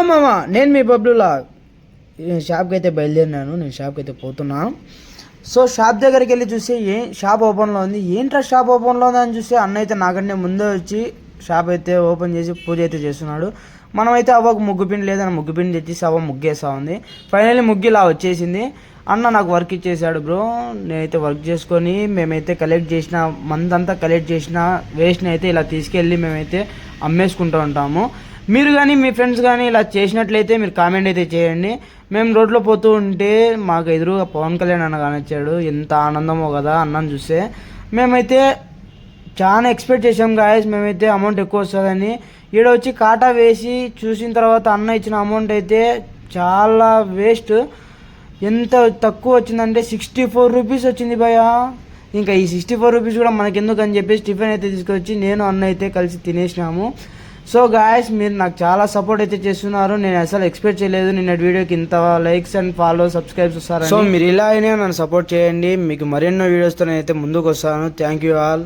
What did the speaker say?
మామ, నేను మీ బబ్లులా షాప్కి అయితే బయలుదేరినాను. నేను షాప్కి అయితే పోతున్నా. సో షాప్ దగ్గరికి వెళ్ళి చూసి షాప్ ఓపెన్లో ఉంది. ఏంట్రా షాప్ ఓపెన్లో ఉంది అని చూసి అన్న అయితే నాకంటే ముందే వచ్చి షాప్ అయితే ఓపెన్ చేసి పూజ అయితే చేస్తున్నాడు. మనమైతే అవ్వకు ముగ్గు పిండి లేదని ముగ్గు పిండి తెచ్చేసి అవ్వ ముగ్గేస్తూ ఉంది. ఫైనల్లీ ముగ్గు ఇలా వచ్చేసింది. అన్న నాకు వర్క్ ఇచ్చేసాడు బ్రో. నేనైతే వర్క్ చేసుకొని మేమైతే కలెక్ట్ చేసిన మందంతా కలెక్ట్ చేసిన వేస్ట్ని అయితే ఇలా తీసుకెళ్ళి మేమైతే అమ్మేసుకుంటూ ఉంటాము. మీరు కానీ మీ ఫ్రెండ్స్ కానీ ఇలా చేసినట్లయితే మీరు కామెంట్ అయితే చేయండి. మేము రోడ్లో పోతూ ఉంటే మాకు ఎదురుగా పవన్ కళ్యాణ్ అన్న కానిచ్చాడు. ఎంత ఆనందమో కదా అన్నని చూస్తే. మేమైతే చాలా ఎక్స్పెక్ట్ చేసాం గాయస్, మేమైతే అమౌంట్ ఎక్కువ వస్తుందని. ఈడ వచ్చి కాటా వేసి చూసిన తర్వాత అన్న ఇచ్చిన అమౌంట్ అయితే చాలా వేస్ట్. ఎంత తక్కువ వచ్చిందంటే 64 రూపీస్ వచ్చింది భయ్యా. ఇంకా ఈ 64 రూపీస్ కూడా మనకెందుకు అని చెప్పేసి టిఫిన్ అయితే తీసుకొచ్చి నేను అన్న అయితే కలిసి తినేసినాము. సో గాయస్, మీరు నాకు చాలా సపోర్ట్ అయితే చేస్తున్నారు. నేను అసలు ఎక్స్పెక్ట్ చేయలేదు నిన్న వీడియోకి ఇంత లైక్స్ అండ్ ఫాలో సబ్స్క్రైబ్స్ వస్తారు. సో మీరు ఇలా అయినా నన్ను సపోర్ట్ చేయండి. మీకు మరెన్నో వీడియోస్తో నేనైతే ముందుకు వస్తాను. Thank you all.